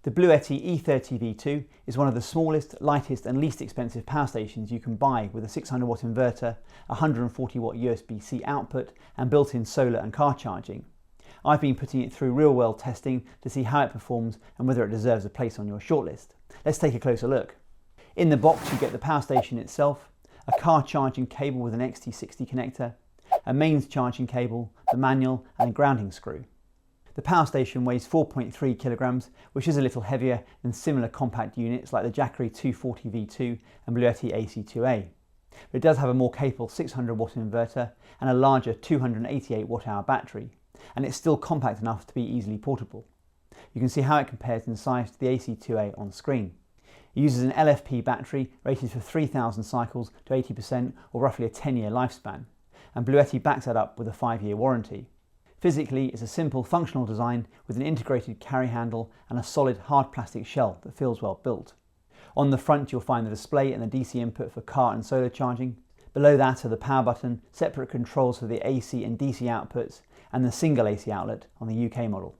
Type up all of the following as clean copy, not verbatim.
The Bluetti E30V2 is one of the smallest, lightest and least expensive power stations you can buy with a 600 watt inverter, 140 watt USB-C output and built-in solar and car charging. I've been putting it through real-world testing to see how it performs and whether it deserves a place on your shortlist. Let's take a closer look. In the box you get the power station itself, a car charging cable with an XT60 connector, a mains charging cable, the manual and a grounding screw. The power station weighs 4.3 kilograms, which is a little heavier than similar compact units like the Jackery 240V2 and Bluetti AC2A. But it does have a more capable 600 watt inverter and a larger 288 watt hour battery, and it's still compact enough to be easily portable. You can see how it compares in size to the AC2A on screen. It uses an LFP battery rated for 3,000 cycles to 80% or roughly a 10-year lifespan, and Bluetti backs that up with a 5-year warranty. Physically, it's a simple functional design with an integrated carry handle and a solid hard plastic shell that feels well built. On the front you'll find the display and the DC input for car and solar charging. Below that are the power button, separate controls for the AC and DC outputs and the single AC outlet on the UK model.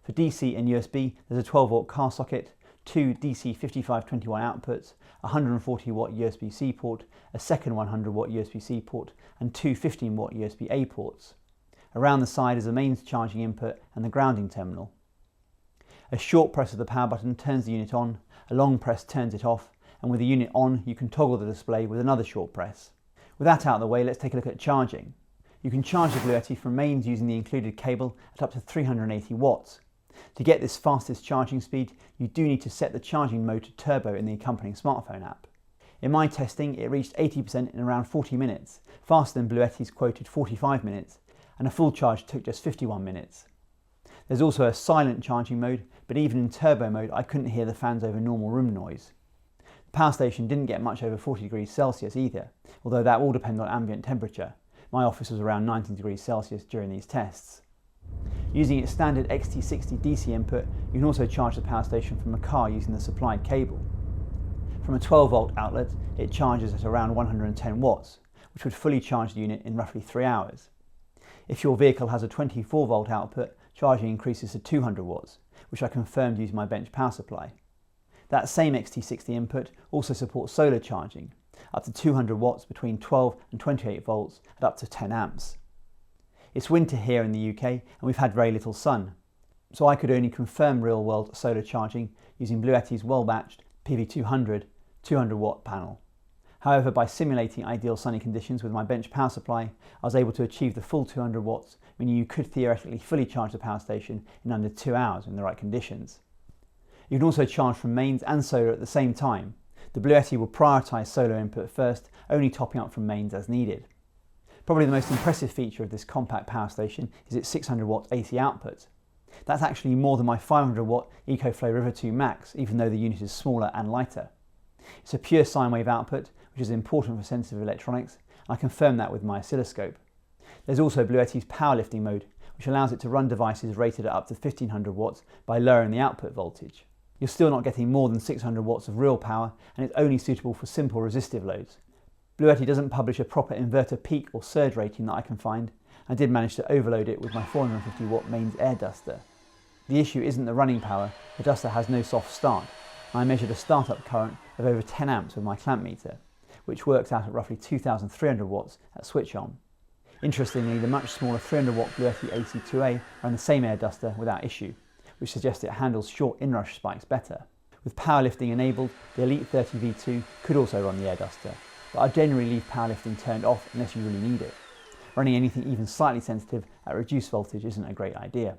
For DC and USB there's a 12 volt car socket, 2 DC 5521 outputs, a 140 watt USB-C port, a second 100 watt USB-C port and 2 15 watt USB-A ports. Around the side is a mains charging input and the grounding terminal. A short press of the power button turns the unit on, a long press turns it off, and with the unit on you can toggle the display with another short press. With that out of the way, let's take a look at charging. You can charge the Bluetti from mains using the included cable at up to 380 watts. To get this fastest charging speed, you do need to set the charging mode to turbo in the accompanying smartphone app. In my testing, it reached 80% in around 40 minutes, faster than Bluetti's quoted 45 minutes, and a full charge took just 51 minutes. There's also a silent charging mode, but even in turbo mode I couldn't hear the fans over normal room noise. The power station didn't get much over 40 degrees Celsius either, although that will depend on ambient temperature. My office was around 19 degrees Celsius during these tests. Using its standard XT60 DC input, you can also charge the power station from a car using the supplied cable. From a 12 volt outlet, it charges at around 110 watts, which would fully charge the unit in roughly 3 hours. If your vehicle has a 24 volt output, charging increases to 200 watts, which I confirmed using my bench power supply. That same XT60 input also supports solar charging, up to 200 watts between 12 and 28 volts at up to 10 amps. It's winter here in the UK and we've had very little sun, so I could only confirm real-world solar charging using Bluetti's well-matched PV200 200 watt panel. However, by simulating ideal sunny conditions with my bench power supply, I was able to achieve the full 200 watts, meaning you could theoretically fully charge the power station in under 2 hours in the right conditions. You can also charge from mains and solar at the same time. The Bluetti will prioritise solar input first, only topping up from mains as needed. Probably the most impressive feature of this compact power station is its 600 watt AC output. That's actually more than my 500 watt EcoFlow River 2 Max, even though the unit is smaller and lighter. It's a pure sine wave output, which is important for sensitive electronics, and I confirmed that with my oscilloscope. There's also Bluetti's powerlifting mode, which allows it to run devices rated at up to 1500 watts by lowering the output voltage. You're still not getting more than 600 watts of real power, and it's only suitable for simple resistive loads. Bluetti doesn't publish a proper inverter peak or surge rating that I can find. I did manage to overload it with my 450 watt mains air duster. The issue isn't the running power, the duster has no soft start, and I measured a startup current of over 10 amps with my clamp meter, which works out at roughly 2,300 watts at switch on. Interestingly, the much smaller 300 watt Bluetti AC2A ran the same air duster without issue, which suggests it handles short inrush spikes better. With powerlifting enabled, the Elite 30V2 could also run the air duster, but I generally leave powerlifting turned off unless you really need it. Running anything even slightly sensitive at reduced voltage isn't a great idea.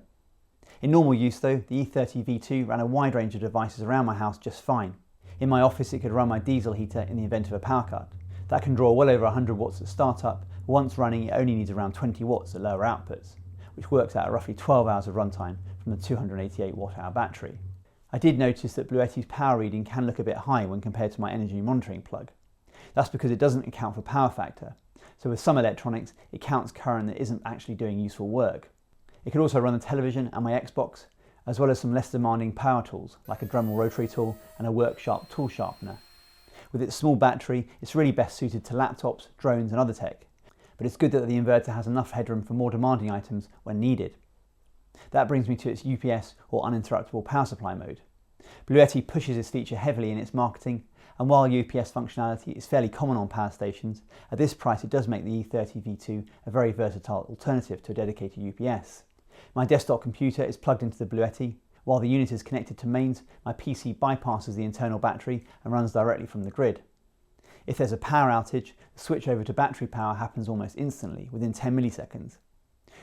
In normal use though, the E30V2 ran a wide range of devices around my house just fine. In my office it could run my diesel heater in the event of a power cut. That can draw well over 100 watts at startup. Once running it only needs around 20 watts at lower outputs, which works out at roughly 12 hours of runtime from the 288 watt hour battery. I did notice that Bluetti's power reading can look a bit high when compared to my energy monitoring plug. That's because it doesn't account for power factor, so with some electronics it counts current that isn't actually doing useful work. It could also run the television and my Xbox, as well as some less demanding power tools like a Dremel rotary tool and a Worksharp tool sharpener. With its small battery, it's really best suited to laptops, drones and other tech, but it's good that the inverter has enough headroom for more demanding items when needed. That brings me to its UPS or uninterruptible power supply mode. Bluetti pushes this feature heavily in its marketing, and while UPS functionality is fairly common on power stations, at this price it does make the E30 V2 a very versatile alternative to a dedicated UPS. My desktop computer is plugged into the Bluetti. While the unit is connected to mains, my PC bypasses the internal battery and runs directly from the grid. If there's a power outage, the switch over to battery power happens almost instantly, within 10 milliseconds.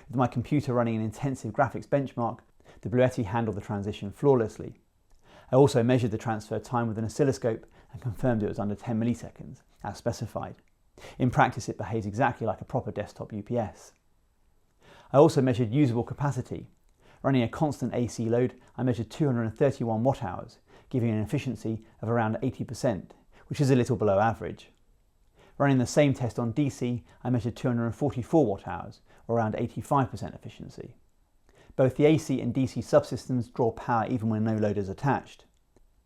With my computer running an intensive graphics benchmark, the Bluetti handled the transition flawlessly. I also measured the transfer time with an oscilloscope and confirmed it was under 10 milliseconds, as specified. In practice, it behaves exactly like a proper desktop UPS. I also measured usable capacity. Running a constant AC load, I measured 231 watt-hours, giving an efficiency of around 80%, which is a little below average. Running the same test on DC, I measured 244 watt-hours, or around 85% efficiency. Both the AC and DC subsystems draw power even when no load is attached.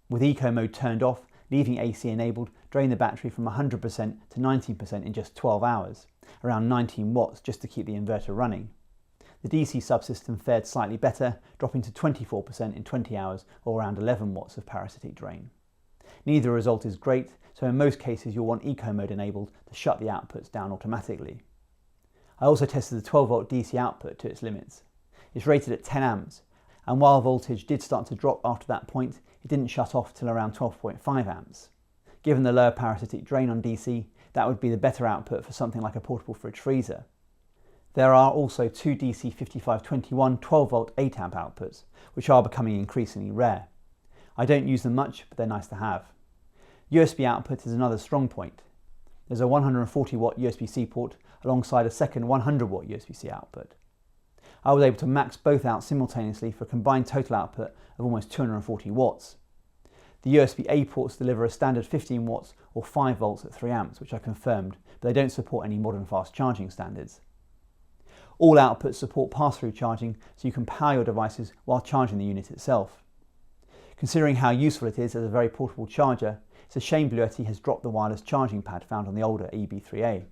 With Eco mode turned off, leaving AC enabled drained the battery from 100% to 19% in just 12 hours, around 19 watts just to keep the inverter running. The DC subsystem fared slightly better, dropping to 24% in 20 hours or around 11 watts of parasitic drain. Neither result is great, so in most cases you'll want Eco mode enabled to shut the outputs down automatically. I also tested the 12 volt DC output to its limits. It's rated at 10 amps, and while voltage did start to drop after that point, it didn't shut off till around 12.5 amps. Given the lower parasitic drain on DC, that would be the better output for something like a portable fridge freezer. There are also two DC 5521 12 volt 8 amp outputs, which are becoming increasingly rare. I don't use them much, but they're nice to have. USB output is another strong point. There's a 140 watt USB-C port alongside a second 100 watt USB-C output. I was able to max both out simultaneously for a combined total output of almost 240 watts. The USB-A ports deliver a standard 15 watts or 5 volts at 3 amps, which I confirmed, but they don't support any modern fast charging standards. All outputs support pass-through charging, so you can power your devices while charging the unit itself. Considering how useful it is as a very portable charger, it's a shame Bluetti has dropped the wireless charging pad found on the older EB3A.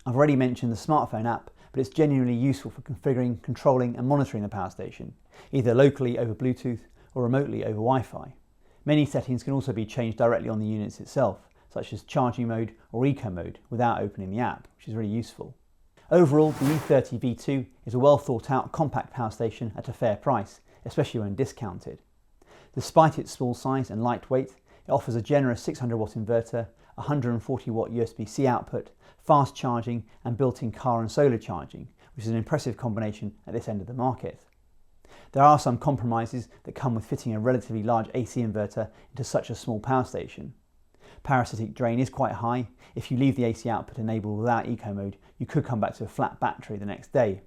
I've already mentioned the smartphone app, but it's genuinely useful for configuring, controlling and monitoring the power station, either locally over Bluetooth or remotely over Wi-Fi. Many settings can also be changed directly on the units itself, such as charging mode or Eco mode, without opening the app, which is really useful. Overall, the E30 V2 is a well thought out compact power station at a fair price, especially when discounted. Despite its small size and lightweight, it offers a generous 600 watt inverter, 140 watt USB-C output, fast charging and built-in car and solar charging, which is an impressive combination at this end of the market. There are some compromises that come with fitting a relatively large AC inverter into such a small power station. Parasitic drain is quite high. If you leave the AC output enabled without Eco mode, you could come back to a flat battery the next day.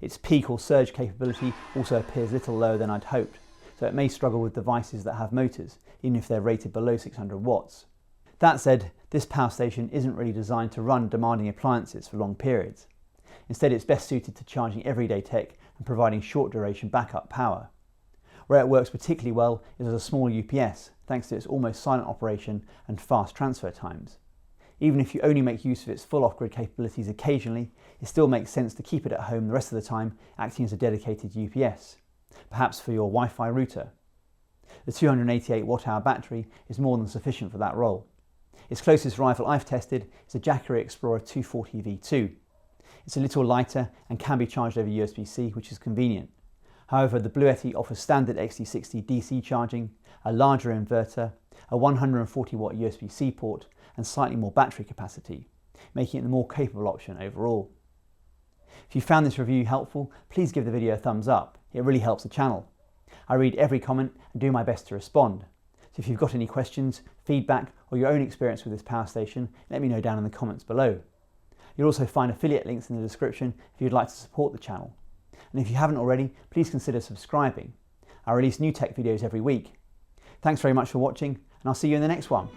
Its peak or surge capability also appears a little lower than I'd hoped, so it may struggle with devices that have motors, even if they're rated below 600 watts. That said, this power station isn't really designed to run demanding appliances for long periods. Instead, it's best suited to charging everyday tech and providing short duration backup power. Where it works particularly well is as a small UPS, thanks to its almost silent operation and fast transfer times. Even if you only make use of its full off-grid capabilities occasionally, it still makes sense to keep it at home the rest of the time, acting as a dedicated UPS, perhaps for your Wi-Fi router. The 288 watt-hour battery is more than sufficient for that role. Its closest rival I've tested is a Jackery Explorer 240 V2. It's a little lighter and can be charged over USB-C, which is convenient. However, the Bluetti offers standard XT60 DC charging, a larger inverter, a 140 watt USB-C port and slightly more battery capacity, making it the more capable option overall. If you found this review helpful, please give the video a thumbs up. It really helps the channel. I read every comment and do my best to respond. So if you've got any questions, feedback or your own experience with this power station, let me know down in the comments below. You'll also find affiliate links in the description if you'd like to support the channel. And if you haven't already, please consider subscribing. I release new tech videos every week. Thanks very much for watching, and I'll see you in the next one.